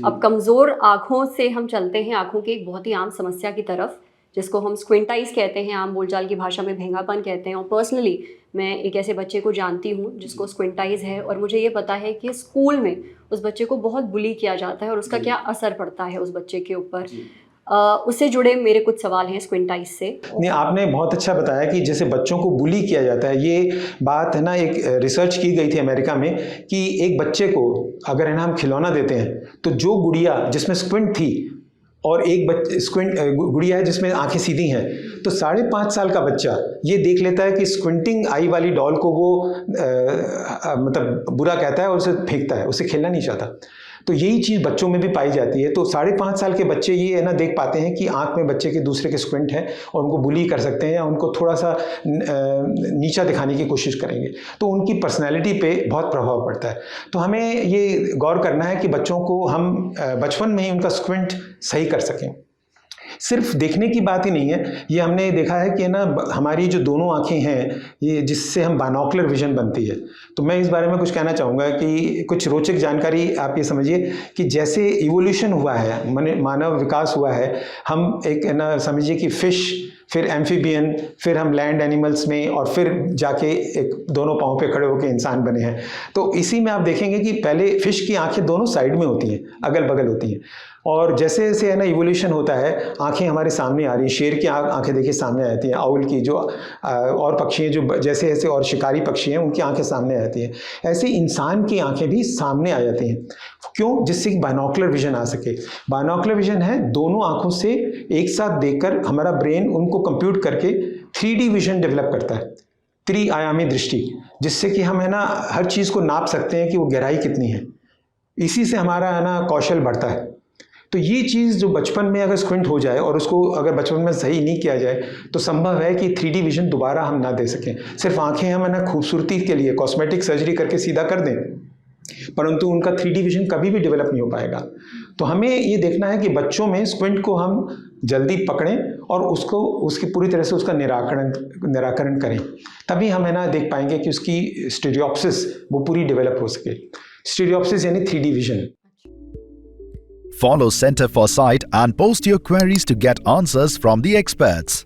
अब कमज़ोर आँखों से हम चलते हैं आँखों की एक बहुत ही आम समस्या की तरफ, जिसको हम स्क्विंटाइज़ कहते हैं, आम बोलचाल की भाषा में भेंगापन कहते हैं। और पर्सनली मैं एक ऐसे बच्चे को जानती हूँ जिसको स्क्विंटाइज़ है, और मुझे ये पता है कि स्कूल में उस बच्चे को बहुत बुली किया जाता है और उसका क्या असर पड़ता है उस बच्चे के ऊपर। उससे जुड़े मेरे कुछ सवाल हैं स्क्विंटाइज़ से। नहीं, आपने बहुत अच्छा बताया कि जैसे बच्चों को बुली किया जाता है, ये बात है ना, एक रिसर्च की गई थी अमेरिका में कि एक बच्चे को अगर है ना हम खिलौना देते हैं, तो जो गुड़िया जिसमें स्क्विंट थी और एक गुड़िया है जिसमें आंखें सीधी हैं, तो 5.5 साल का बच्चा ये देख लेता है कि स्क्विंटिंग आई वाली डॉल को वो मतलब बुरा कहता है और उसे फेंकता है, उसे खेलना नहीं चाहता। तो यही चीज़ बच्चों में भी पाई जाती है। तो 5.5 साल के बच्चे ये है ना देख पाते हैं कि आंख में बच्चे के दूसरे के स्क्विंट है और उनको बुली कर सकते हैं या उनको थोड़ा सा नीचा दिखाने की कोशिश करेंगे, तो उनकी पर्सनैलिटी पे बहुत प्रभाव पड़ता है। तो हमें ये गौर करना है कि बच्चों को हम बचपन में ही उनका स्क्विंट सही कर सकें। सिर्फ देखने की बात ही नहीं है, ये हमने देखा है कि ना हमारी जो दोनों आंखें हैं, ये जिससे हम बाइनोकुलर विजन बनती है। तो मैं इस बारे में कुछ कहना चाहूँगा कि कुछ रोचक जानकारी आप ये समझिए कि जैसे इवोल्यूशन हुआ है, मानव विकास हुआ है, हम एक ना समझिए कि फिश, फिर एम्फीबियन, फिर हम लैंड एनिमल्स में, और फिर जाके एक दोनों पाँव पे खड़े होकर इंसान बने हैं। तो इसी में आप देखेंगे कि पहले फिश की आंखें दोनों साइड में होती हैं, अगल बगल होती हैं, और जैसे जैसे है ना इवोल्यूशन होता है, आंखें हमारे सामने आ रही हैं। शेर की आंखें देखिए सामने आ जाती हैं, आउल की, जो और पक्षी हैं जो जैसे जैसे और शिकारी पक्षी हैं उनकी आंखें सामने आ जाती हैं, ऐसे इंसान की आंखें भी सामने आ जाती हैं। क्यों? जिससे बाइनोकुलर विजन आ सके। बाइनोकुलर विजन है दोनों आंखों से एक साथ देखकर हमारा ब्रेन उनको कंप्यूट करके 3D विजन डेवलप करता है, त्रिआयामी दृष्टि, जिससे कि हम है ना हर चीज़ को नाप सकते हैं कि वो गहराई कितनी है। इसी से हमारा है ना कौशल बढ़ता है। तो ये चीज़ जो बचपन में अगर स्क्विंट हो जाए और उसको अगर बचपन में सही नहीं किया जाए, तो संभव है कि 3D विजन दोबारा हम ना दे सकें। सिर्फ आंखें हम है ना खूबसूरती के लिए कॉस्मेटिक सर्जरी करके सीधा कर दें, परंतु उनका 3D विजन कभी भी डेवलप नहीं हो पाएगा। तो हमें ये देखना है कि बच्चों में स्क्विंट को हम जल्दी पकड़ें और उसकी पूरी तरह से उसका निराकरण करें, तभी हम है ना देख पाएंगे कि उसकी स्टीरियोप्सिस वो पूरी डेवलप हो सके। स्टीरियोप्सिस यानी 3D vision. Follow Center for Sight and post your queries to get answers from the experts.